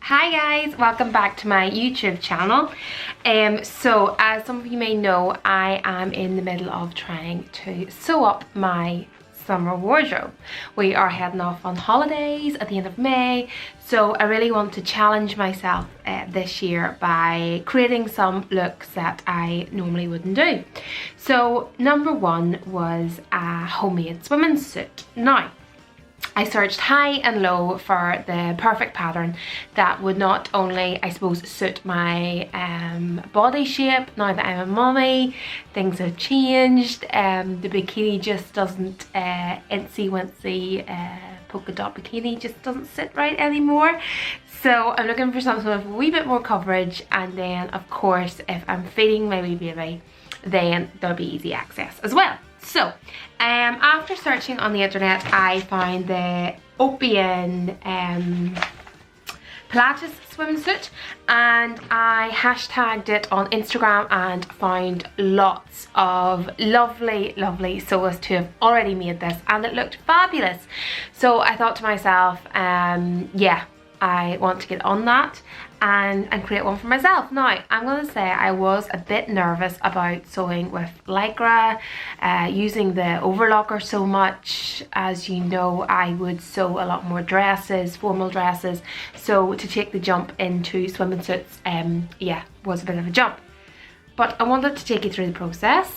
Hi guys, welcome back to my YouTube channel. So as some of you may know, I am in the middle of trying to sew up my summer wardrobe. We are heading off on holidays at the end of May, so I really want to challenge myself this year by creating some looks that I normally wouldn't do. So number one was a homemade swimming suit. Now, I searched high and low for the perfect pattern that would not only, I suppose, suit my body shape. Now that I'm a mummy, things have changed. The bikini just doesn't, incy wincy polka dot bikini just doesn't sit right anymore. So I'm looking for something with a wee bit more coverage, and then of course if I'm feeding my wee baby, then there'll be easy access as well. So, after searching on the internet, I found the Opian Pilatus Swimsuit, and I hashtagged it on Instagram and found lots of lovely sewers to have already made this, and it looked fabulous. So I thought to myself, yeah, I want to get on that and create one for myself. Now, I'm going to say I was a bit nervous about sewing with Lycra, using the Overlocker so much. As you know, I would sew a lot more dresses, formal dresses, so to take the jump into swimming suits, yeah, was a bit of a jump. But I wanted to take you through the process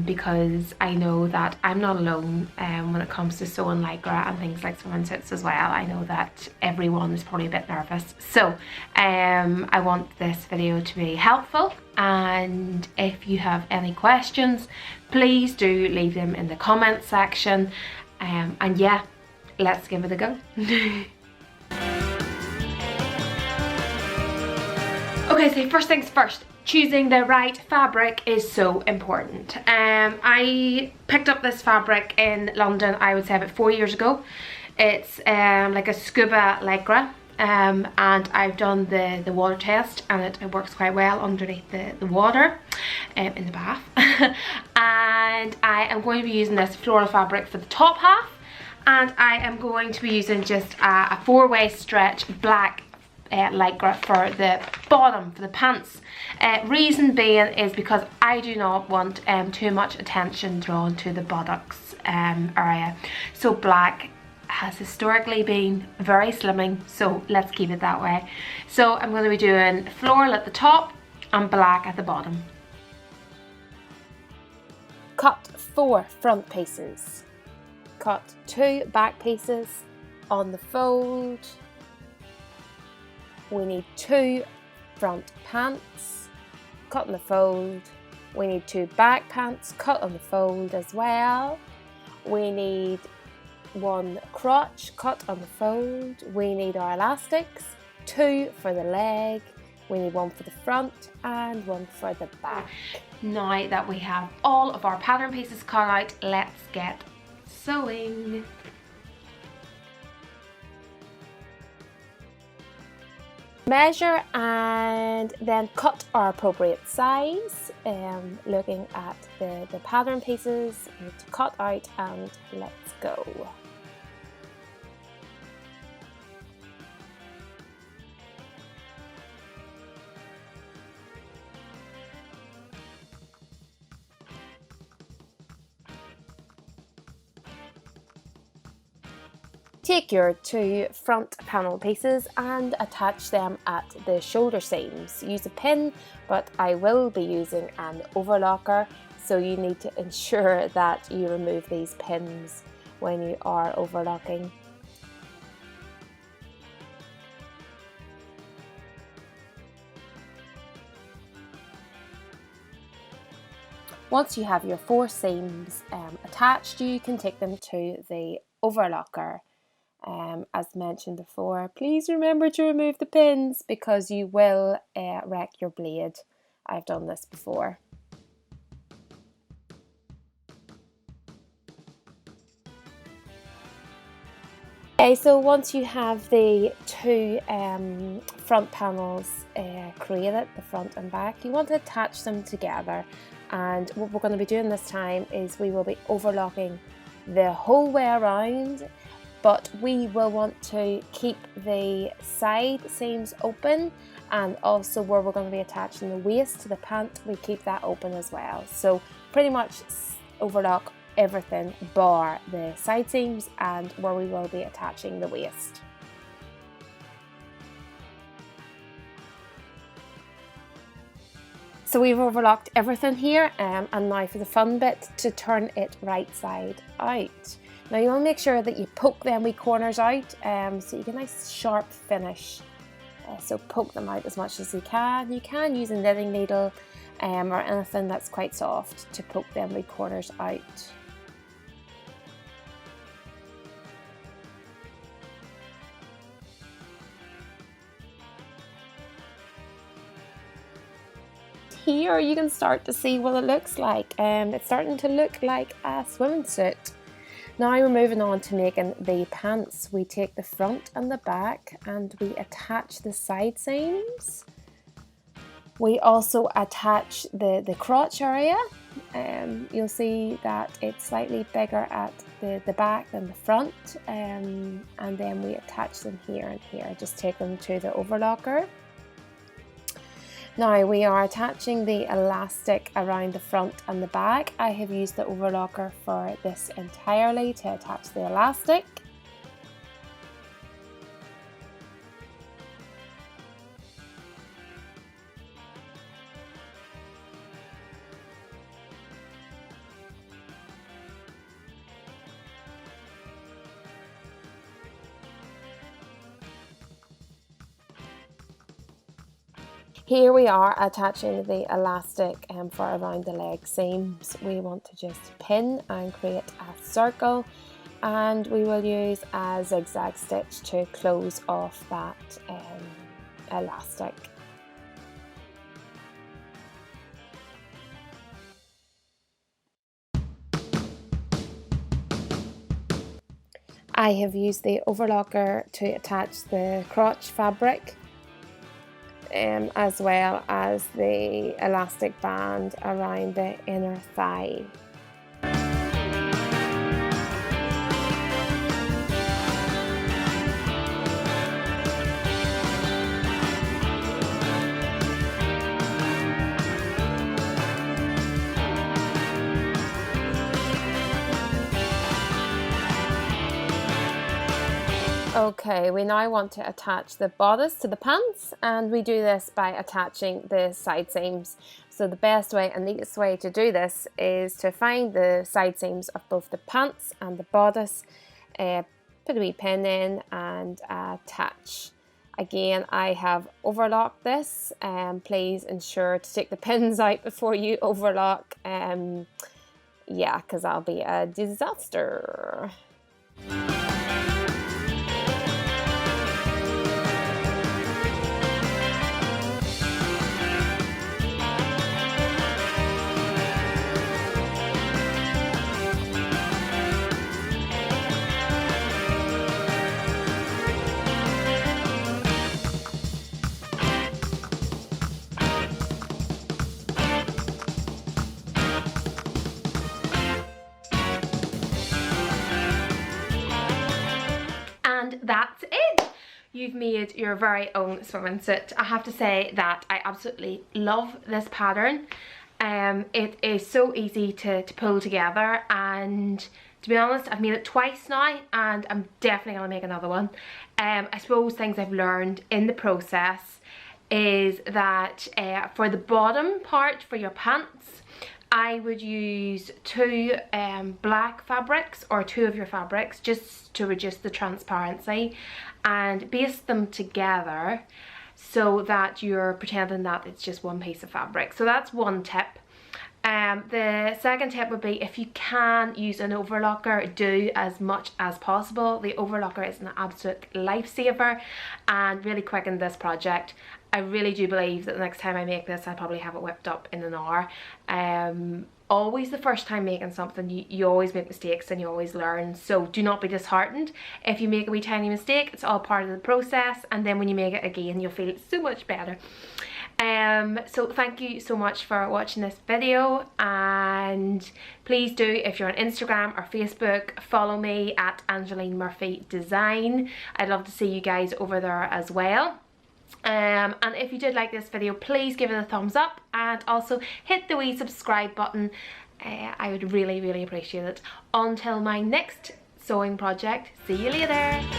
because I know that I'm not alone when it comes to sewing Lycra and things like swimming suits as well. I know that everyone is probably a bit nervous. So I want this video to be helpful, and if you have any questions, please do leave them in the comments section. And yeah, let's give it a go. Okay, so first things first. Choosing the right fabric is so important. I picked up this fabric in London, I would say about 4 years ago. It's like a scuba Lycra, and I've done the water test, and it works quite well underneath the water in the bath. And I am going to be using this floral fabric for the top half, and I am going to be using just a 4-way stretch black Lycra for the bottom, for the pants. Reason being is because I do not want too much attention drawn to the buttocks area. So black has historically been very slimming, so let's keep it that way. So I'm going to be doing floral at the top and black at the bottom. Cut 4 front pieces. Cut 2 back pieces on the fold. We need 2 front pants, cut on the fold. We need 2 back pants, cut on the fold as well. We need 1 crotch, cut on the fold. We need our elastics, 2 for the leg. We need 1 for the front and 1 for the back. Now that we have all of our pattern pieces cut out, let's get sewing. Measure and then cut our appropriate size. Looking at the pattern pieces, we need to cut out, and let's go. Take your 2 front panel pieces and attach them at the shoulder seams. Use a pin, but I will be using an overlocker, so you need to ensure that you remove these pins when you are overlocking. Once you have your 4 seams attached, you can take them to the overlocker. As mentioned before, please remember to remove the pins because you will wreck your blade. I've done this before. Okay, so once you have the 2 front panels created, the front and back, you want to attach them together. And what we're going to be doing this time is we will be overlocking the whole way around but we will want to keep the side seams open, and also where we're going to be attaching the waist to the pant, we keep that open as well. So pretty much overlock everything bar the side seams and where we will be attaching the waist. So we've overlocked everything here, and now for the fun bit, to turn it right side out. Now you want to make sure that you poke them wee corners out, so you get a nice sharp finish. So poke them out as much as you can. You can use a knitting needle or anything that's quite soft to poke them wee corners out. Here you can start to see what it looks like. It's starting to look like a swimsuit. Now we're moving on to making the pants. We take the front and the back and we attach the side seams. We also attach the crotch area. You'll see that it's slightly bigger at the back than the front, and then we attach them here and here. Just take them to the overlocker. Now we are attaching the elastic around the front and the back. I have used the overlocker for this entirely to attach the elastic. Here we are attaching the elastic for around the leg seams. We want to just pin and create a circle, and we will use a zigzag stitch to close off that elastic. I have used the overlocker to attach the crotch fabric, as well as the elastic band around the inner thigh. Okay, we now want to attach the bodice to the pants, and we do this by attaching the side seams. So the best way and neatest way to do this is to find the side seams of both the pants and the bodice, put a wee pin in and attach. Again, I have overlocked this, please ensure to take the pins out before you overlock, yeah, because that'll be a disaster. That's it. You've made your very own swimsuit. I have to say that I absolutely love this pattern. It is so easy to pull together, and to be honest, I've made it twice now and I'm definitely going to make another one. I suppose things I've learned in the process is that for the bottom part for your pants, I would use two black fabrics or two of your fabrics just to reduce the transparency, and baste them together so that you're pretending that it's just one piece of fabric. So that's one tip. The second tip would be, if you can use an overlocker, do as much as possible. The overlocker is an absolute lifesaver and really quicken this project. I really do believe that the next time I make this, I'll probably have it whipped up in an hour. Always the first time making something, you always make mistakes and you always learn, so do not be disheartened if you make a wee tiny mistake. It's all part of the process, and then when you make it again, you'll feel so much better. So thank you so much for watching this video, and please do, if you're on Instagram or Facebook, follow me at Angeline Murphy Design. I'd love to see you guys over there as well. And if you did like this video, please give it a thumbs up and also hit the wee subscribe button. I would really appreciate it. Until my next sewing project, see you later.